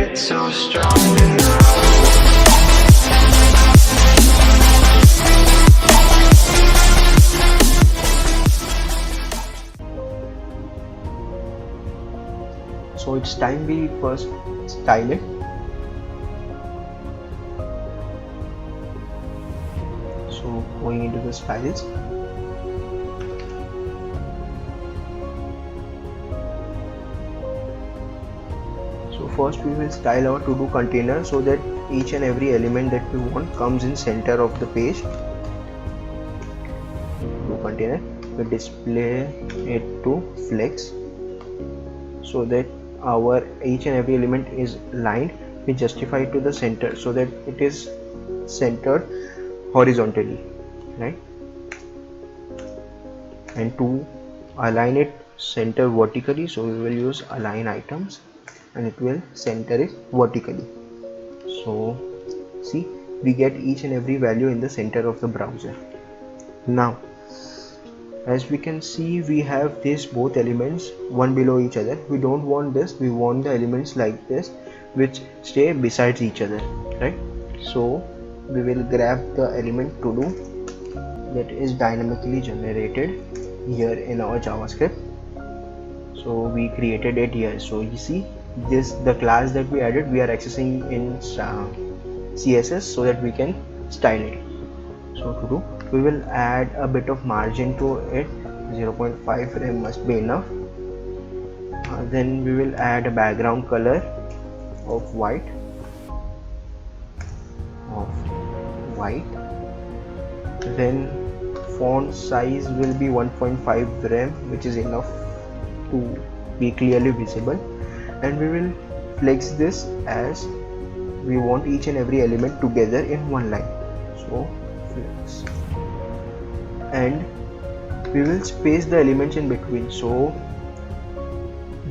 get so strong. So it's time we first style it. So going into the styles, so first we will style our to-do container so that each and every element that we want comes in center of the page. To-do container, we display it to flex so that our each and every element is lined. We justify it to the center so that it is centered horizontally, right? And to align it center vertically, so we will use align items and it will center it vertically. So see, we get each and every value in the center of the browser. Now as we can see, we have these both elements one below each other. We don't want this, we want the elements like this which stay besides each other, right? So we will grab the element to do that is dynamically generated here in our JavaScript. So we created it here. So you see this, the class that we added, we are accessing in CSS so that we can style it. So to do, we will add a bit of margin to it. 0.5 frame must be enough. Then we will add a background color of white. Then font size will be 1.5 rem, which is enough to be clearly visible, and we will flex this as we want each and every element together in one line. So flex, and we will space the elements in between. So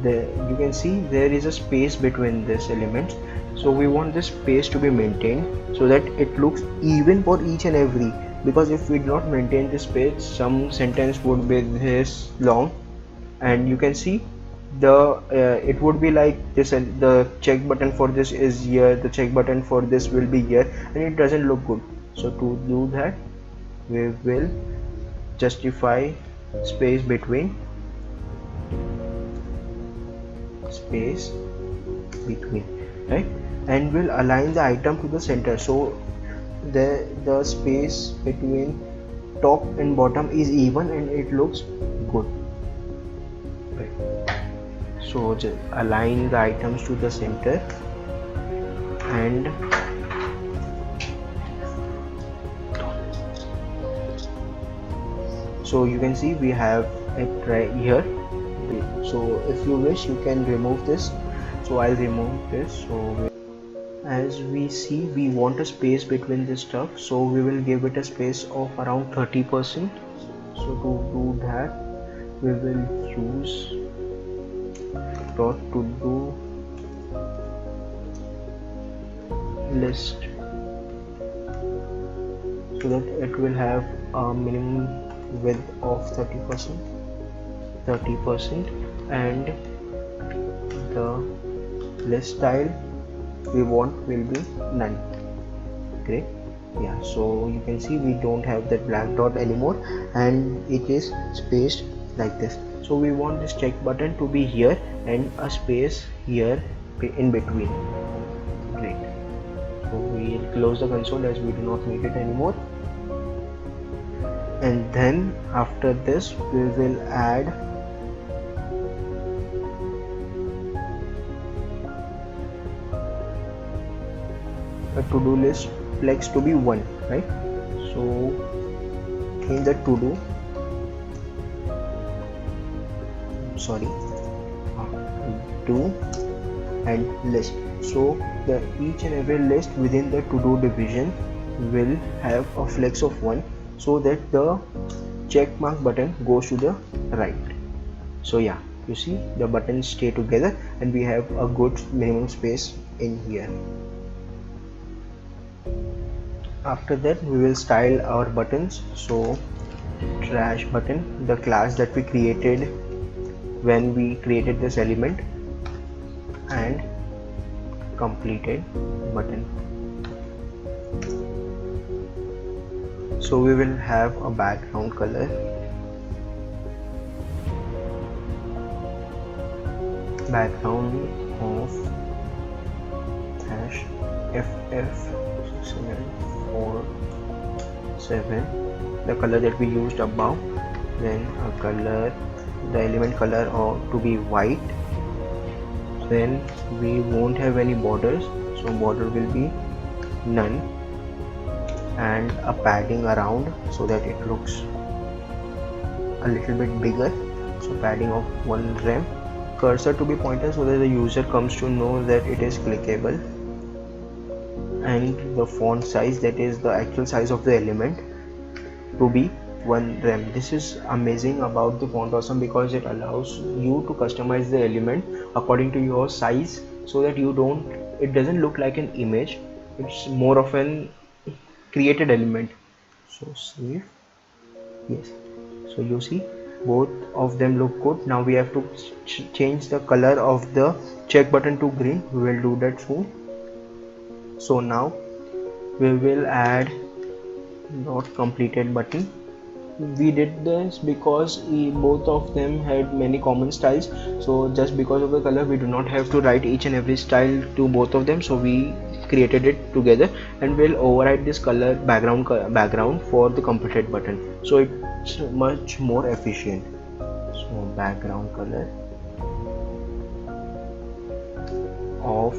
you can see there is a space between these elements, so we want this space to be maintained so that it looks even for each and every, because if we do not maintain this space, some sentence would be this long and you can see the it would be like this, and the check button for this is here, the check button for this will be here, and it doesn't look good. So to do that, we will justify space between, right? And we'll align the item to the center, so the space between top and bottom is even and it looks good, right? So just align the items to the center, and so you can see we have it right here. So if you wish, you can remove this. So I'll remove this. So as we see, we want a space between this stuff, so we will give it a space of around 30%. So to do that, we will use dot to do list so that it will have a minimum width of 30%, and the list style we want will be none. Great. Yeah, so you can see we don't have that black dot anymore and it is spaced like this. So we want this check button to be here and a space here in between. Great. So we'll close the console as we do not need it anymore. And then after this, we will add a to-do list flex to be 1, right? So in the to-do, do and list, so the each and every list within the to-do division will have a flex of 1, so that the check mark button goes to the right. So yeah, you see the buttons stay together and we have a good minimum space in here. After that, we will style our buttons. So trash button, the class that we created when we created this element, and completed button. So we will have a background color, background of hash ff747, the color that we used above. Then a color, the element color to be white. Then we won't have any borders, so border will be none, and a padding around so that it looks a little bit bigger, so padding of 1 rem. Cursor to be pointed so that the user comes to know that it is clickable, and the font size, that is the actual size of the element, to be 1 rem. This is amazing about the Font Awesome because it allows you to customize the element according to your size, so that it doesn't look like an image, it's more of an created element. So save. Yes, so you see both of them look good. Now we have to change the color of the check button to green. We will do that soon. So now we will add not completed button. We did this because both of them had many common styles, so just because of the color we do not have to write each and every style to both of them, so we created it together, and we'll override this color background for the completed button, so it's much more efficient. So background color of,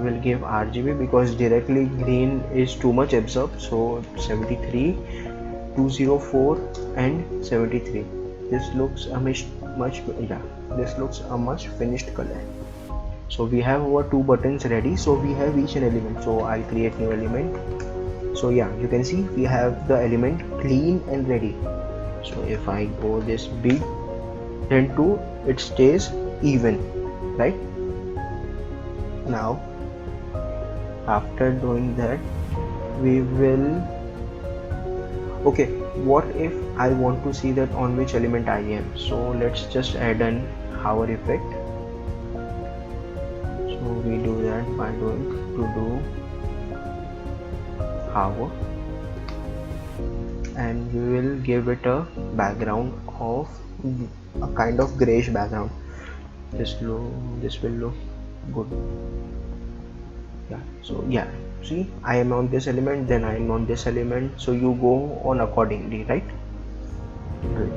will give RGB because directly green is too much absorbed, so 73, 204 and 73. This looks a much finished color. So we have our 2 buttons ready, so we have each an element. So I'll create new element. So yeah, you can see we have the element clean and ready. So if I go this big, then too it stays even, right? Now after doing that, we will, okay, what if I want to see that on which element I am? So let's just add an hover effect. So we do that by doing to do hover, and we will give it a background of a kind of grayish background. This will look good. Yeah, so yeah, see, I am on this element, then I am on this element, so you go on accordingly, right? Good.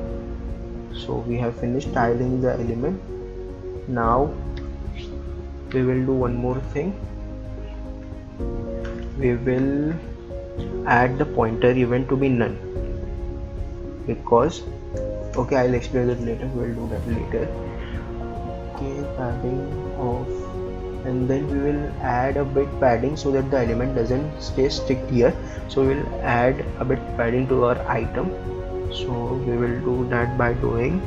So we have finished tiling the element. Now we will do one more thing. We will add the pointer event to be none, because, okay, I'll explain it later, we'll do that later. Okay, padding of, and then we will add a bit padding so that the element doesn't stay stick here, so we will add a bit padding to our item. So we will do that by doing,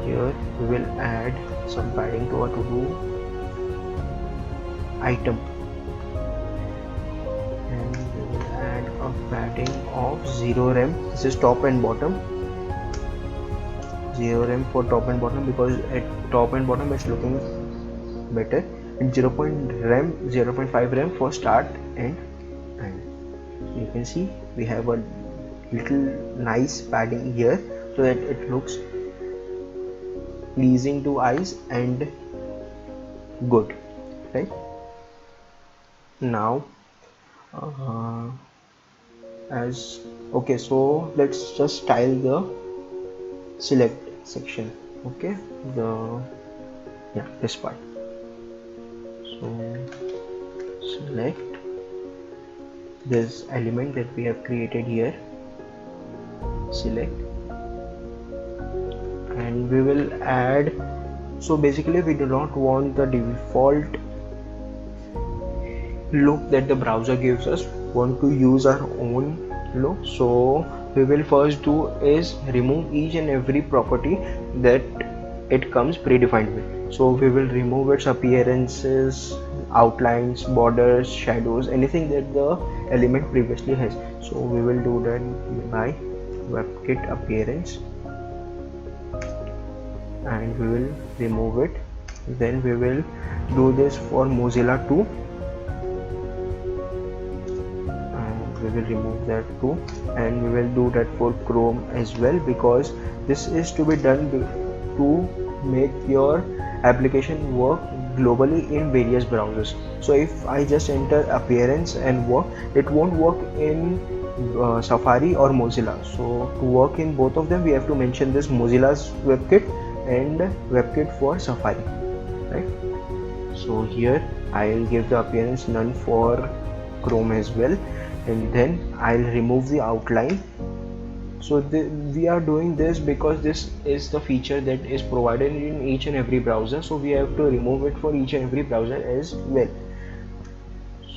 here we will add some padding to our to do item, and we will add a padding of 0 rem. This is top and bottom, 0 rem for top and bottom, because at top and bottom it's looking better, and 0.5 rem for start and end. You can see we have a little nice padding here so that it looks pleasing to eyes and good, right? Now okay, so let's just style the select section. Okay, this part. So select this element that we have created here, select, and we will add, so basically we do not want the default look that the browser gives us, want to use our own look. So we will first do is remove each and every property that it comes predefined with. So we will remove its appearances, outlines, borders, shadows, anything that the element previously has. So we will do that by WebKit appearance, and we will remove it. Then we will do this for Mozilla too, and we will remove that too, and we will do that for Chrome as well, because this is to be done to make your application work globally in various browsers. So if I just enter appearance and work, it won't work in Safari or Mozilla. So to work in both of them, we have to mention this Mozilla's WebKit and WebKit for Safari, right? So here I'll give the appearance none for Chrome as well, and then I'll remove the outline. So we are doing this because this is the feature that is provided in each and every browser, so we have to remove it for each and every browser as well.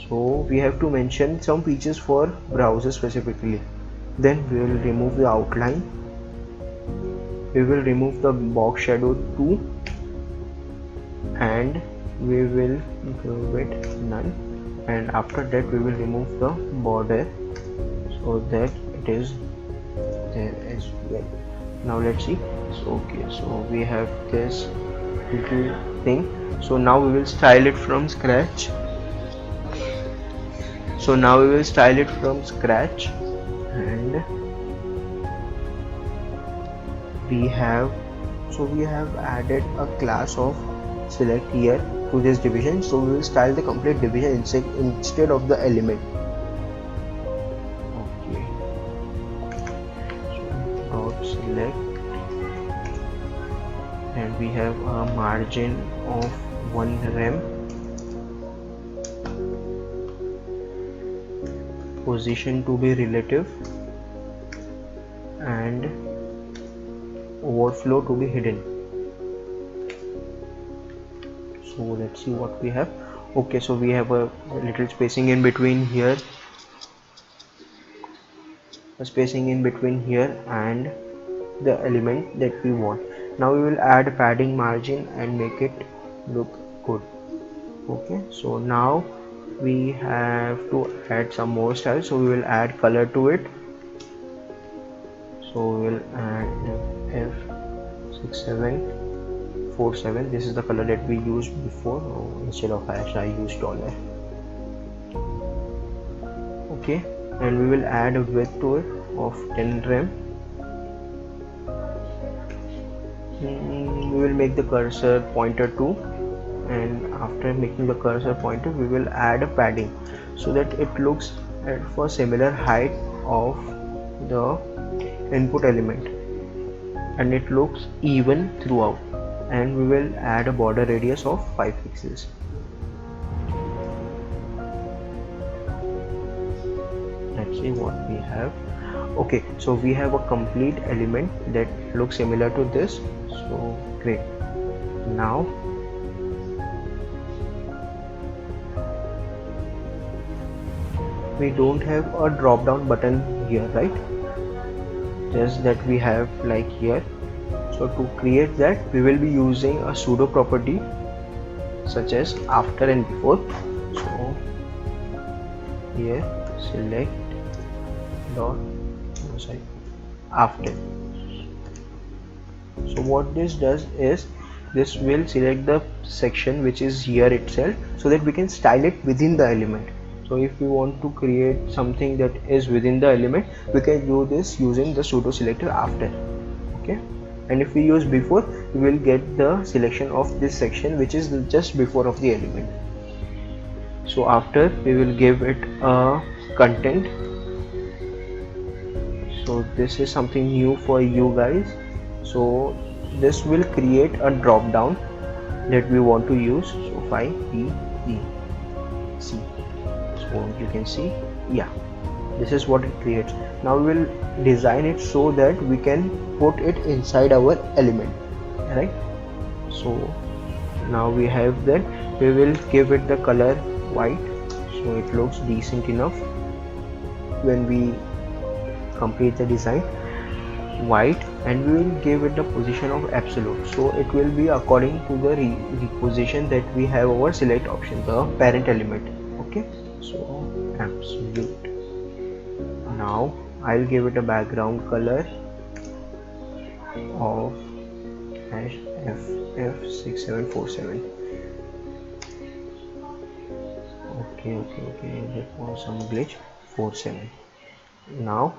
So we have to mention some features for browser specifically. Then we will remove the outline, we will remove the box shadow too, and we will give it none, and after that we will remove the border so that it is there as well. Now let's see. So okay, so we have this little thing. So now we will style it from scratch. And we have added a class of select here to this division. So we will style the complete division instead of the element. Okay, so dot select, and we have a margin of 1 rem, position to be relative, and overflow to be hidden. So let's see what we have. Okay, so we have a little spacing in between here, and the element that we want. Now we will add padding margin and make it look good. Okay, so now we have to add some more styles, so we will add color to it. So we will add F6747. this is the color that we used before. Instead of hash I used $. Okay, and we will add a width to it of 10 rem. We will make the cursor pointer too, and after making the cursor pointer we will add a padding so that it looks for similar height of the input element and it looks even throughout, and we will add a border radius of 5 pixels. Let's see what we have. Okay, so we have a complete element that looks similar to this. So great. Now we don't have a drop down button here, right? Just that we have like here. So to create that, we will be using a pseudo property such as after and before. So here select dot after. So what this does is this will select the section which is here itself so that we can style it within the element. So if we want to create something that is within the element, we can do this using the pseudo selector after. Okay, and if we use before, we will get the selection of this section which is just before of the element. So after, we will give it a content. So this is something new for you guys. So this will create a drop down that we want to use. So phi p e c. So you can see, yeah, this is what it creates. Now we will design it so that we can put it inside our element, right? So now we have that. We will give it the color white so it looks decent enough when we complete the design. White, and we will give it the position of absolute, so it will be according to the position that we have our select option, the parent element. Okay, so absolute. Now I'll give it a background color of FF6747. Okay, that was some glitch. 47. Now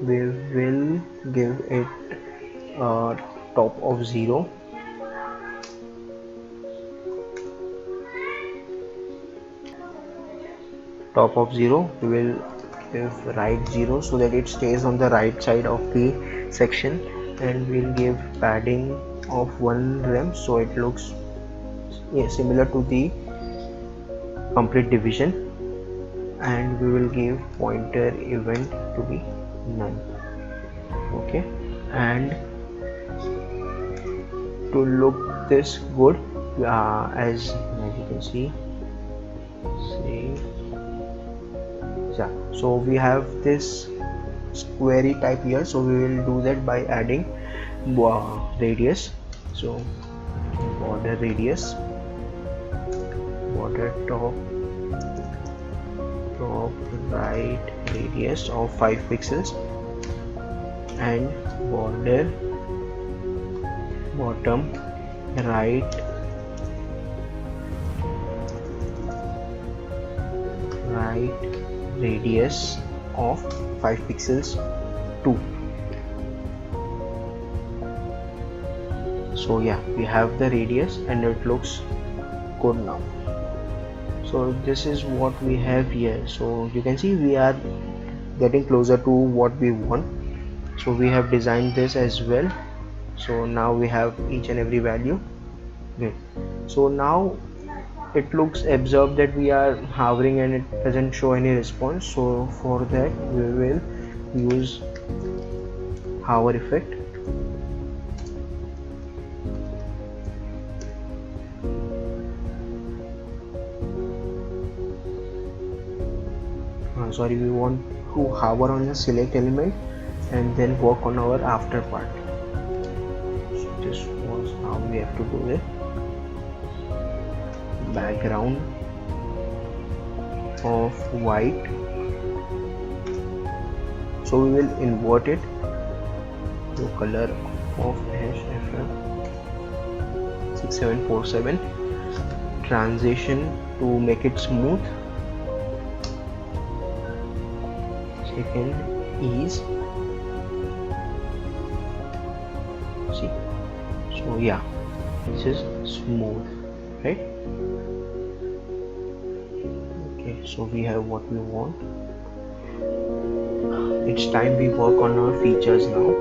we will give it a top of 0, we will give right 0 so that it stays on the right side of the section, and we'll give padding of 1 rem so it looks similar to the complete division, and we will give pointer event to be none. Okay, and to look this good, as you can see, so we have this squarey type here, so we will do that by adding radius. So border radius, border top right radius of 5 pixels, and border bottom right radius of 5 pixels too. So yeah, we have the radius and it looks good now. So this is what we have here. So you can see we are getting closer to what we want. So we have designed this as well. So now we have each and every value. Great. So now it looks observed that we are hovering and it doesn't show any response. So for that we will use hover effect. Sorry, we want to hover on the select element and then work on our after part. So this was how we have to do it. Background of white, so we will invert it to color of FF6747. Transition to make it smooth. Second is, see, so yeah, this is smooth, right? Okay, so we have what we want. It's time we work on our features now.